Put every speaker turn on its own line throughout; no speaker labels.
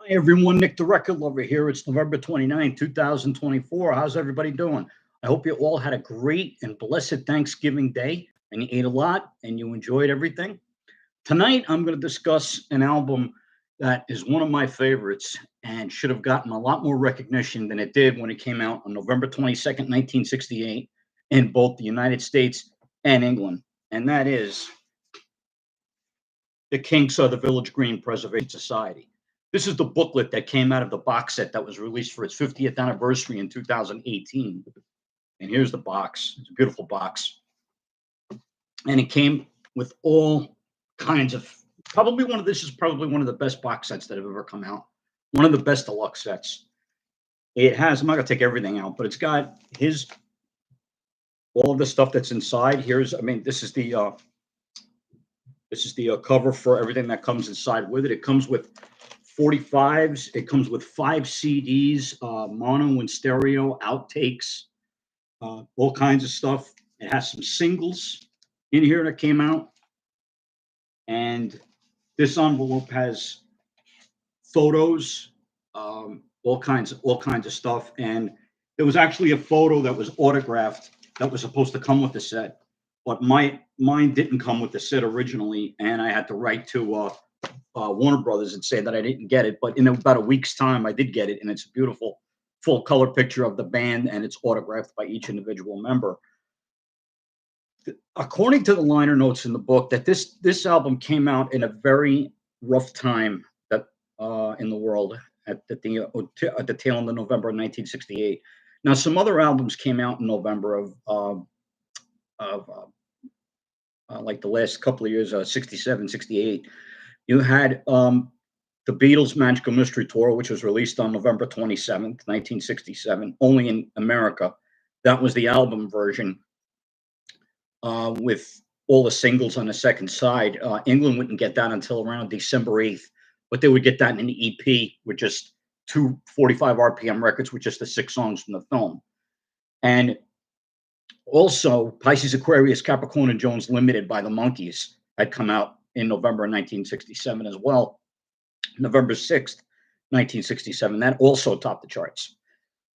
Hi everyone, Nick the Record Lover here. It's November 29th, 2024. How's everybody doing? I hope you all had a great and blessed Thanksgiving day and you ate a lot and you enjoyed everything. Tonight I'm going to discuss an album that is one of my favorites and should have gotten a lot more recognition than it did when it came out on November 22nd, 1968 in both the United States and England. And that is the Kinks of the Village Green Preservation Society. This is the booklet that came out of the box set that was released for its 50th anniversary in 2018. And here's the box. It's a beautiful box. And it came with all kinds of, this is probably one of the best box sets that have ever come out. One of the best deluxe sets. It has, I'm not going to take everything out, but it's got all of the stuff that's inside. This is the cover for everything that comes inside with it. It comes with 45s. It comes with 5 CDs, mono and stereo, outtakes, all kinds of stuff. It has some singles in here that came out. And this envelope has photos, all kinds of stuff. And there was actually a photo that was autographed that was supposed to come with the set. But mine didn't come with the set originally, and I had to write to Warner Brothers and say that I didn't get it. But in about a week's time, I did get it, and it's a beautiful full color picture of the band, and it's autographed by each individual member. According to the liner notes in the book, that this album came out in a very rough time that in the world at the tail end of November of 1968. Now, some other albums came out in November of like the last couple of years, 67, 68. You had the Beatles' Magical Mystery Tour, which was released on November 27th, 1967, only in America. That was the album version with all the singles on the second side. England wouldn't get that until around December 8th, but they would get that in an EP with just two 45 RPM records with just the 6 songs from the film. And also, Pisces, Aquarius, Capricorn, and Jones Limited by the Monkees had come out in November 1967 as well. November 6th, 1967. That also topped the charts.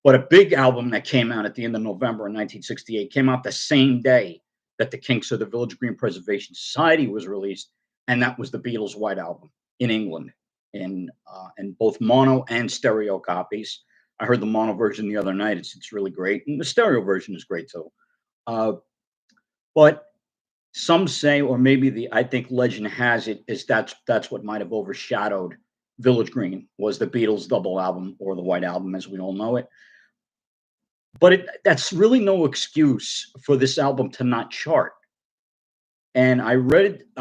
But a big album that came out at the end of November in 1968 came out the same day that the Kinks of the Village Green Preservation Society was released, and that was the Beatles' White Album in England in both mono and stereo copies. I heard the mono version the other night. It's really great, and the stereo version is great too. But some say, or maybe I think legend has it, is that's what might have overshadowed Village Green, was the Beatles' double album, or the White Album as we all know it. But that's really no excuse for this album to not chart. And I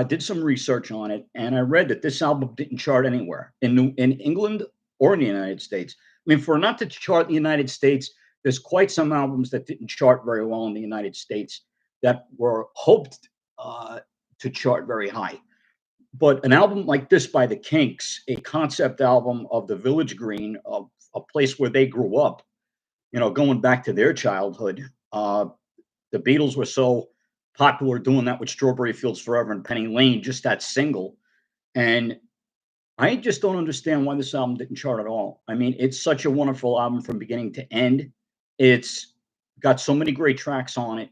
did some research on it, and I read that this album didn't chart anywhere in England or in the United States. I mean, for not to chart in the United States, there's quite some albums that didn't chart very well in the United States that were hoped to chart very high. But an album like this by the Kinks, a concept album of the Village Green, of a place where they grew up, going back to their childhood. The Beatles were so popular doing that with Strawberry Fields Forever and Penny Lane, just that single. And I just don't understand why this album didn't chart at all. I mean, it's such a wonderful album from beginning to end. It's got so many great tracks on it.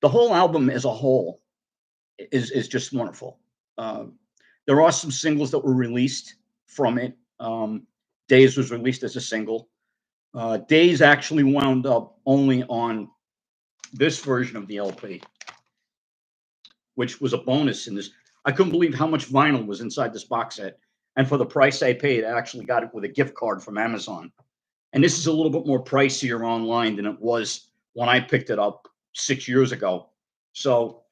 The whole album as a whole is just wonderful. There are some singles that were released from it. Days was released as a single. Days actually wound up only on this version of the LP, which was a bonus in this. I couldn't believe how much vinyl was inside this box set. And for the price I paid, I actually got it with a gift card from Amazon. And this is a little bit more pricier online than it was when I picked it up 6 years ago. So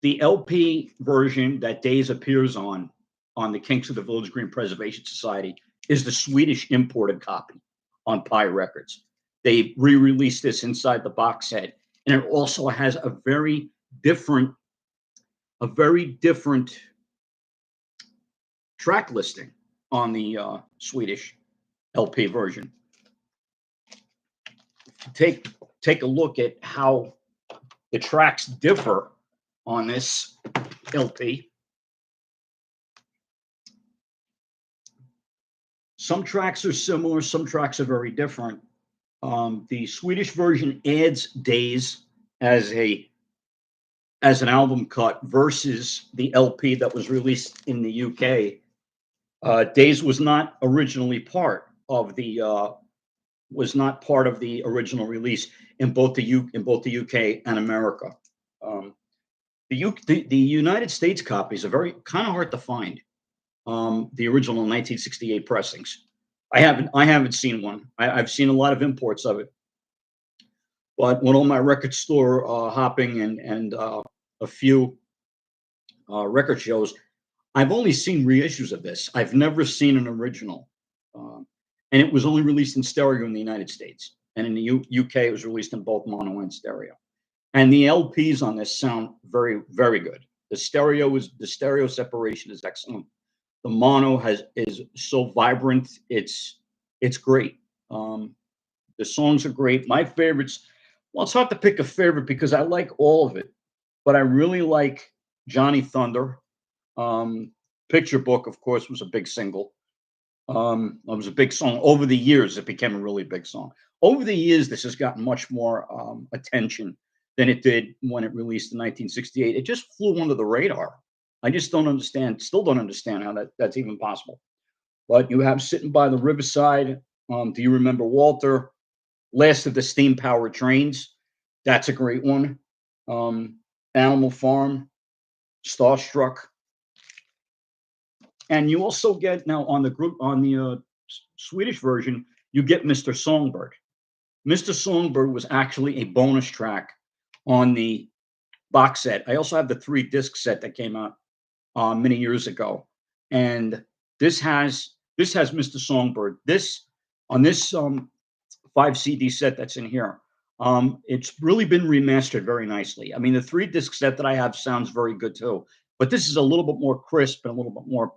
the LP version that Days appears on the Kinks of the Village Green Preservation Society is the Swedish imported copy on Pi Records. They re-released this inside the box set, and it also has a very different track listing on the Swedish LP version. Take a look at how the tracks differ on this LP. Some tracks are similar, some tracks are very different. The Swedish version adds Days as a as an album cut versus the LP that was released in the UK. Days was not originally part of the original release in both the UK and America. Um, the United States copies are very kind of hard to find. The original 1968 pressings. I haven't seen one. I've seen a lot of imports of it, but when all my record store hopping and a few record shows, I've only seen reissues of this. I've never seen an original, um, and it was only released in stereo in the United States, and in the UK it was released in both mono and stereo. And the LPs on this sound very, very good. The stereo separation is excellent. The mono has is so vibrant. It's great. The songs are great. My favorites. Well, it's hard to pick a favorite because I like all of it, but I really like Johnny Thunder. Um, Picture Book, of course, was a big single. It was a big song. Over the years, it became a really big song. Over the years, this has gotten much more attention than it did when it released in 1968. It just flew under the radar. I just don't understand, still don't understand how that's even possible. But you have Sitting by the Riverside, Do You Remember Walter, Last of the Steam Powered Trains. That's a great one. Um, Animal Farm, Starstruck. And you also get now on the group on the Swedish version, you get Mr. Songbird. Mr. Songbird was actually a bonus track on the box set. I also have the 3 disc set that came out many years ago, and this has Mr. Songbird. This on this 5 CD set that's in here. It's really been remastered very nicely. I mean, the 3 disc set that I have sounds very good too, but this is a little bit more crisp and a little bit more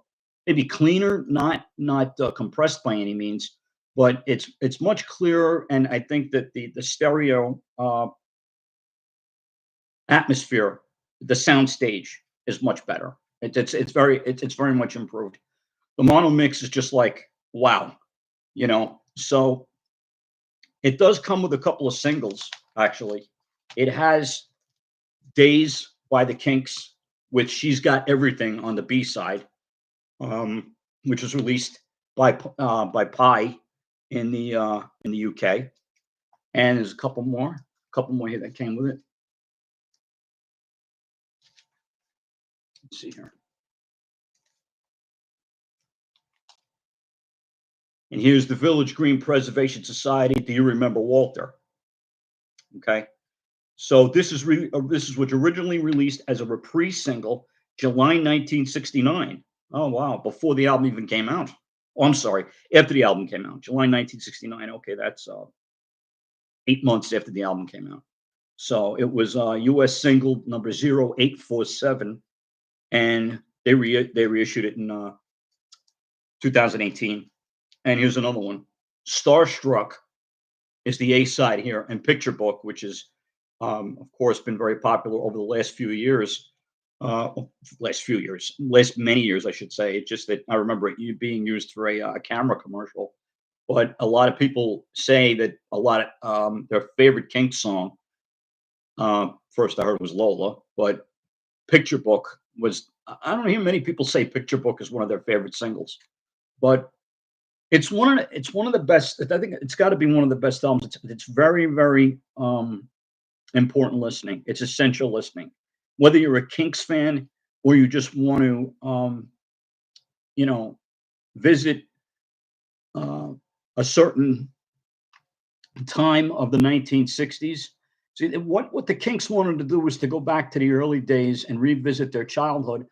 maybe cleaner, not compressed by any means, but it's much clearer. And I think that the stereo atmosphere, the sound stage is much better. It's very much improved. The mono mix is just like wow, you know. So it does come with a couple of singles, actually. It has Days by the Kinks, which She's Got Everything on the B side, which was released by Pi in the UK. And there's a couple more here that came with it. Let's see here. And here's the Village Green Preservation Society. Do You Remember Walter? Okay. So this is what originally released as a reprise single, July 1969. Oh wow, before the album even came out. Oh, I'm sorry, after the album came out, July 1969. Okay, that's 8 months after the album came out. So it was U.S. single number 0847, and they reissued it in 2018. And here's another one. Starstruck is the A side here, and Picture Book, which is, of course, been very popular over the last few years. Last many years, I should say. It's just that I remember it being used for a camera commercial. But a lot of people say that their favorite Kinks song, first I heard was Lola, but Picture Book was. I don't hear many people say Picture Book is one of their favorite singles, but it's one of the best. I think it's got to be one of the best albums. It's very very important listening. It's essential listening. Whether you're a Kinks fan or you just want to you know visit uh, a certain time of the 1960s. See, what the Kinks wanted to do was to go back to the early days and revisit their childhood.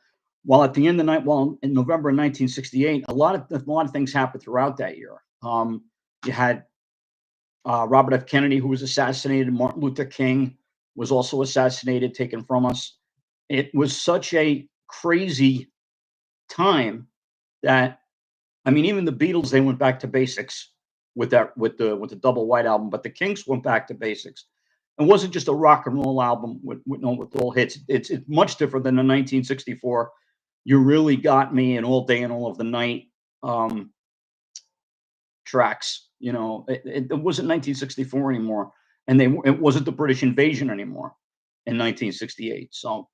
While at the end of the night, while in November 1968, a lot of things happened throughout that year. You had Robert F. Kennedy, who was assassinated. Martin Luther King was also assassinated, taken from us. It was such a crazy time that I mean, even the Beatles they went back to basics with the double white album, but the Kinks went back to basics. It wasn't just a rock and roll album with all hits. It's much different than the 1964. You Really Got Me and All Day and All of the Night. Um, tracks. It wasn't 1964 anymore, and it wasn't the British invasion anymore in 1968. So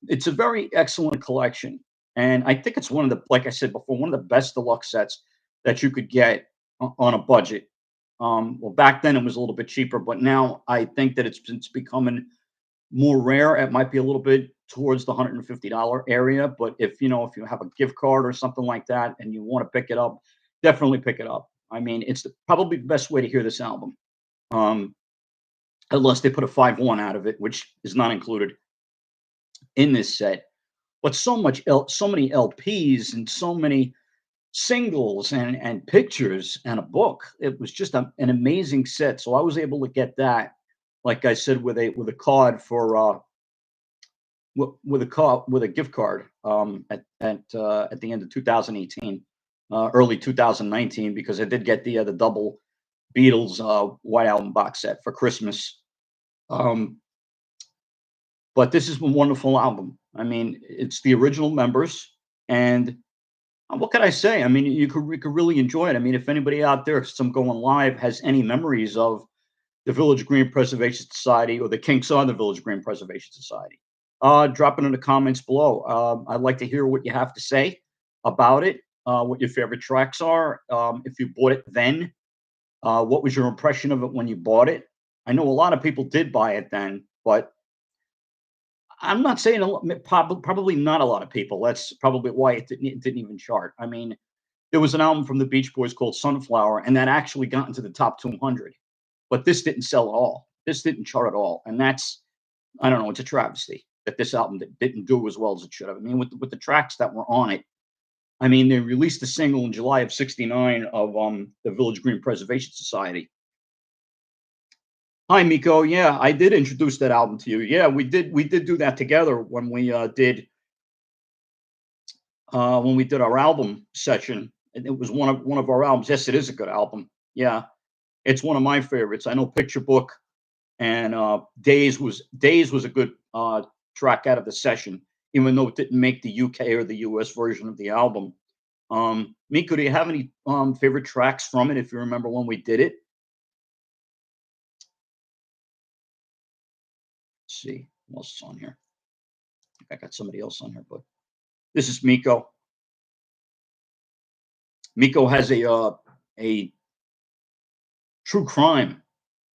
it's a very excellent collection, and I think it's one of the, like I said before, one of the best deluxe sets that you could get on a budget. Well, back then it was a little bit cheaper, but now I think that it's becoming more rare. It might be a little bit towards the $150 area, but if you have a gift card or something like that and you want to pick it up, definitely pick it up. I mean, it's probably the best way to hear this album, um, unless they put a 5-1 out of it, which is not included in this set. But so many LPs and so many singles and pictures and a book. It was just an amazing set. So I was able to get that, like I said, with a card for with a gift card at the end of 2018, early 2019, because I did get the double Beatles White Album box set for Christmas. Um, but this is a wonderful album. I mean, it's the original members, and what could I say? I mean, you could really enjoy it. I mean, if anybody out there, some going live, has any memories of the Village Green Preservation Society or the Kinks on the Village Green Preservation Society, drop it in the comments below. I'd like to hear what you have to say about it, what your favorite tracks are. If you bought it then, what was your impression of it when you bought it? I know a lot of people did buy it then, but I'm not saying probably not a lot of people. That's probably why it didn't even chart. I mean, there was an album from the Beach Boys called Sunflower, and that actually got into the top 200. But this didn't sell at all. This didn't chart at all, and that's, I don't know. It's a travesty that this album didn't do as well as it should have. I mean, with the tracks that were on it. I mean, they released a single in July of '69 of the Village Green Preservation Society. Hi, Miko. Yeah, I did introduce that album to you. Yeah, we did do that together when we did our album session. And it was one of our albums. Yes, it is a good album. Yeah, it's one of my favorites. I know Picture Book and Days was a good track out of the session, even though it didn't make the UK or the US version of the album. Miko, do you have any favorite tracks from it if you remember when we did it? Let's see what else is on here. I got somebody else on here, but this is Miko. Miko has a true crime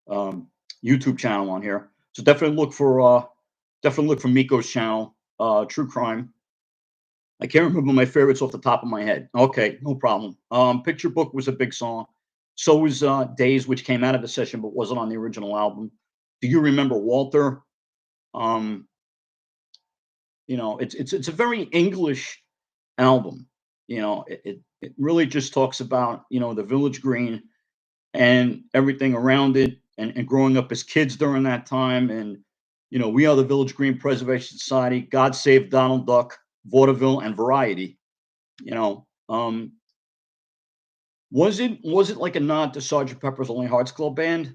um, YouTube channel on here, so definitely look for Miko's channel, True Crime. I can't remember my favorites off the top of my head. Okay, no problem. Picture Book was a big song. So was Days, which came out of the session but wasn't on the original album. Do you remember Walter? Um, it's a very English album. It really just talks about the Village Green and everything around it, and growing up as kids during that time, and we are the Village Green Preservation Society, God Save Donald Duck, vaudeville, and variety. You know, was it like a nod to Sergeant Pepper's Lonely Hearts Club Band?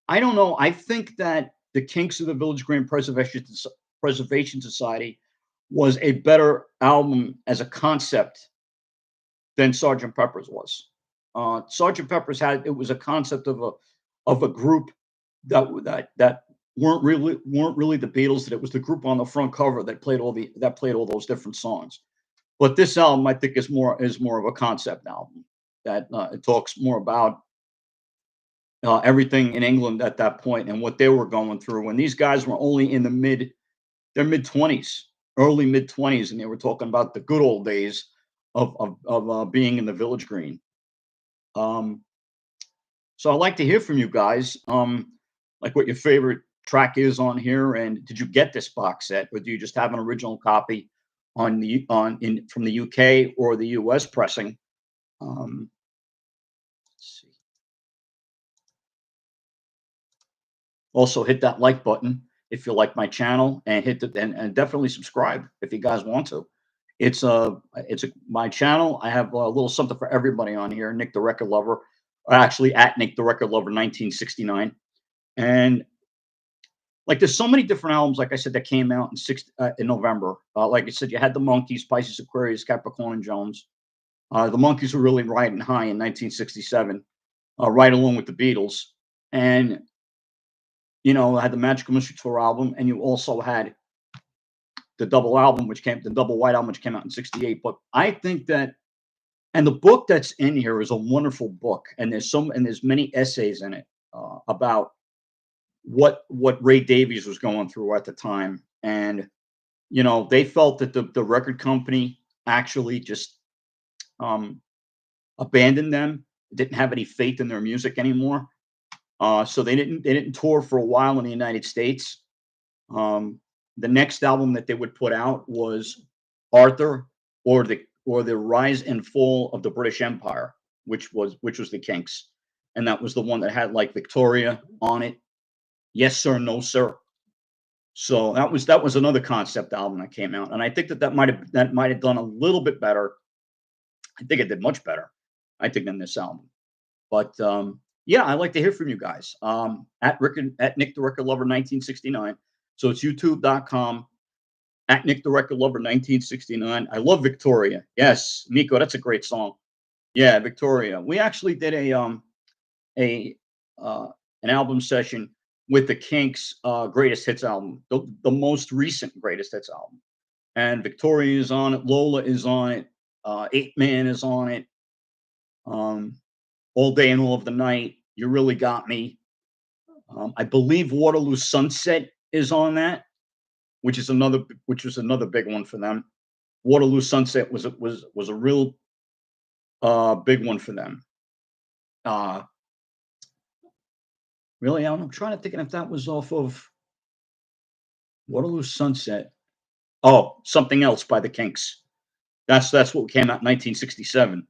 I don't know. I think that the Kinks of the Village Green Preservation Society was a better album as a concept than Sergeant Pepper's was. Sergeant Pepper's it was a concept of a group that weren't really the Beatles. That it was the group on the front cover that played all those different songs. But this album, I think, is more of a concept album that it talks more about everything in England at that point and what they were going through. When these guys were only in their mid 20s, early mid 20s, and they were talking about the good old days of being in the Village Green. Um, so I'd like to hear from you guys, like what your favorite track is on here, and did you get this box set, or do you just have an original copy from the UK or the US pressing? Um, let's see. Also, hit that like button if you like my channel, and and definitely subscribe if you guys want to. My channel. I have a little something for everybody on here. Nick the Record Lover, or actually at Nick the Record Lover 1969, and like there's so many different albums, like I said, that came out in November. Like I said, you had the Monkeys, Pisces, Aquarius, Capricorn, and Jones. The Monkees were really riding high in 1967, right along with the Beatles, and had the Magical Mystery Tour album, and you also had the double white album, which came out in '68. But I think that, and the book that's in here is a wonderful book, and there's many essays in it about what Ray Davies was going through at the time, and they felt that the record company actually just um, abandoned them, didn't have any faith in their music anymore. So they didn't tour for a while in the United States. Um, the next album that they would put out was Arthur, or the Rise and Fall of the British Empire, which was the Kinks, and that was the one that had like Victoria on it. Yes sir, no sir. So that was another concept album that came out, and I think that might have done a little bit better. I think it did much better, I think, than this album. But yeah, I like to hear from you guys. At Nick the Record Lover 1969. So it's youtube.com at Nick the Record Lover 1969. I love Victoria. Yes, Nico, that's a great song. Yeah, Victoria. We actually did a an album session with the Kinks greatest hits album, the most recent greatest hits album. And Victoria is on it, Lola is on it, Eight Man is on it. Um, All Day and All of the Night, You Really Got Me. I believe Waterloo Sunset is on that, which was another big one for them. Waterloo Sunset was a real big one for them. Uh, really, I'm trying to think if that was off of Waterloo Sunset. Oh, Something Else by the Kinks. That's what came out in 1967.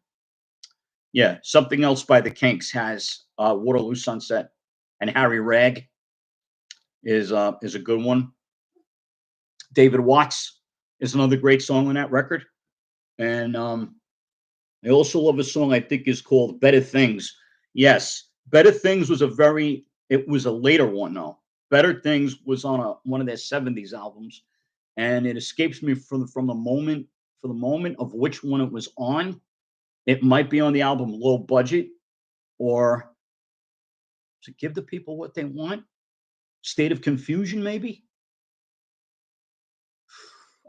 Yeah, Something Else by the Kinks has Waterloo Sunset, and Harry Rag is a good one. David Watts is another great song on that record. And I also love a song I think is called Better Things. Yes, Better Things it was a later one though. Better Things was on one of their '70s albums, and it escapes me from the moment of which one it was on. It might be on the album Low Budget, or to Give the People What They Want, State of Confusion, maybe.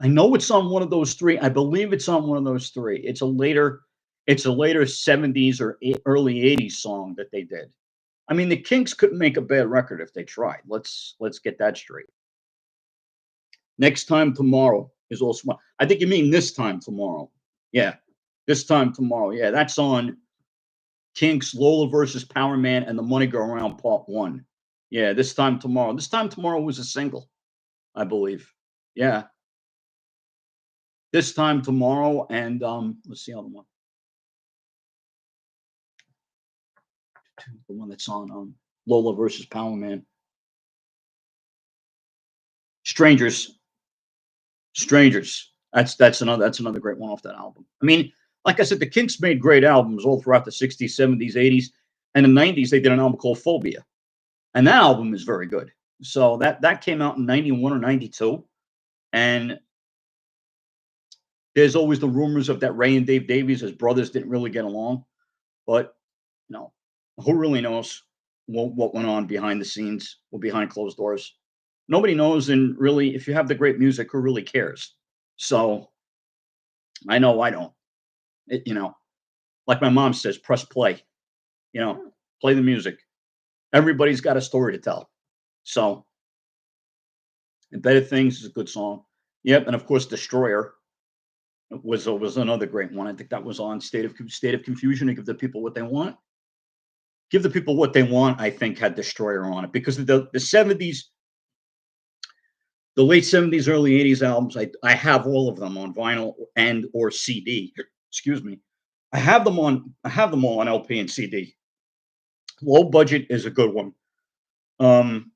I know it's on one of those three. I believe it's on one of those three. It's a later '70s or early '80s song that they did. I mean, the Kinks couldn't make a bad record if they tried. Let's get that straight. Next Time Tomorrow is also one. I think you mean This Time Tomorrow. Yeah, This Time Tomorrow. Yeah, that's on Kinks, Lola versus Power Man, and The Money Go Around Part One. Yeah, This Time Tomorrow. This Time Tomorrow was a single, I believe. Yeah, This Time Tomorrow, and let's see the other one. The one that's on Lola versus Power Man. Strangers. Strangers. That's another great one off that album. I mean, like I said, the Kinks made great albums all throughout the '60s, '70s, '80s, and the '90s. They did an album called Phobia, and that album is very good. So that came out in '91 or '92, and there's always the rumors of that Ray and Dave Davies as brothers didn't really get along, but you know, who really knows what went on behind the scenes or behind closed doors? Nobody knows, and really, if you have the great music, who really cares? So I know I don't. Like my mom says, press play. Play the music. Everybody's got a story to tell. So, and Better Things is a good song. Yep, and of course, Destroyer was another great one. I think that was on State of Confusion to Give the People What They Want. Give the People What They Want, I think, had Destroyer on it because the '70s, the late '70s, early '80s albums. I have all of them on vinyl and or CD. Excuse me. I have them all on LP and CD. Low Budget is a good one. Um,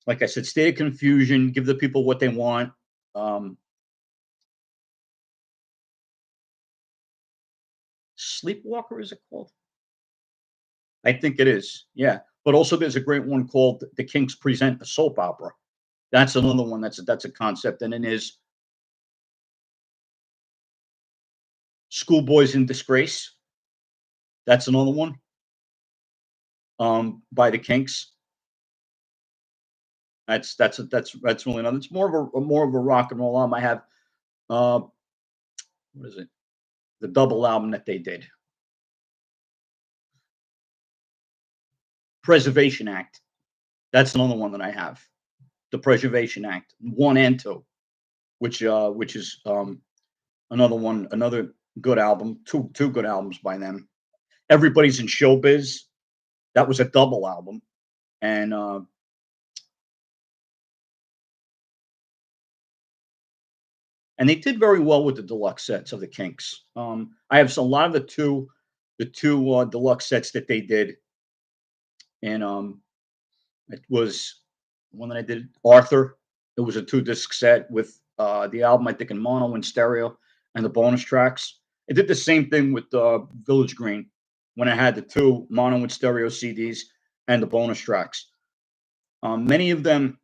like I said, State of Confusion, Give the People What They Want. Um, Sleepwalker, is it called? I think it is. Yeah. But also there's a great one called The Kinks Present a Soap Opera. That's another one that's a concept, and it is Schoolboys in Disgrace. That's another one. By the Kinks. That's really another. It's more of a rock and roll album. I have uh, what is it? The double album that they did, Preservation Act. That's another one that I have. The Preservation Act, 1 and 2, which is another one, another good album. Two good albums by them. Everybody's in Showbiz. That was a double album, and they did very well with the deluxe sets of the Kinks. I have a lot of the two deluxe sets that they did, and it was one that I did, Arthur. It was a 2 disc set with the album, I think, in mono and stereo, and the bonus tracks. I did the same thing with Village Green when I had the 2 mono and stereo CDs and the bonus tracks. Many of them,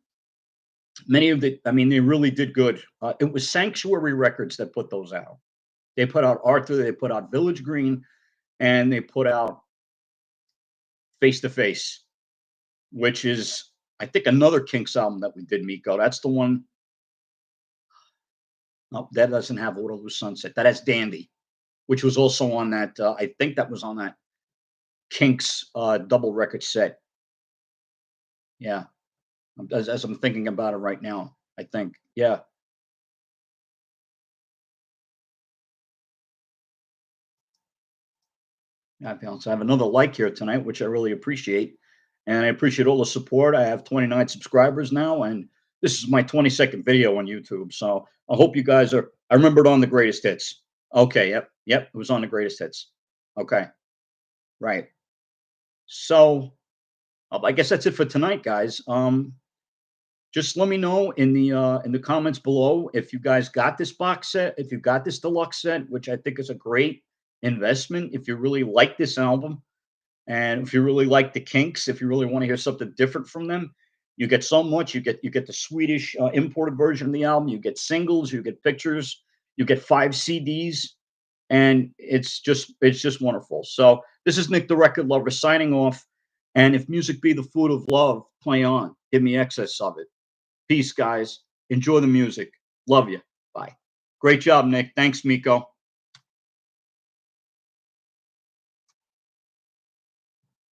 many of the, I mean, they really did good. It was Sanctuary Records that put those out. They put out Arthur, they put out Village Green, and they put out Face to Face, which is, I think, another Kinks album that we did, Miko. That's the one. Oh, that doesn't have Waterloo Sunset. That has Dandy, which was also on that. I think that was on that Kinks double record set. Yeah, as I'm thinking about it right now, I think. Yeah, yeah. So I have another like here tonight, which I really appreciate, and I appreciate all the support. I have 29 subscribers now, and this is my 22nd video on YouTube. So I hope you guys are. I remembered on the greatest hits. Okay. Yep. Yep. It was on the greatest hits. Okay. Right. So I guess that's it for tonight, guys. Just let me know in the comments below if you guys got this box set, if you got this deluxe set, which I think is a great investment. If you really like this album, and if you really like the Kinks, if you really want to hear something different from them, you get so much. You get the Swedish imported version of the album. You get singles. You get pictures. You get 5 CDs, and it's just wonderful. So this is Nick the Record Lover signing off. And if music be the food of love, play on. Give me excess of it. Peace, guys. Enjoy the music. Love you. Bye. Great job, Nick. Thanks, Miko.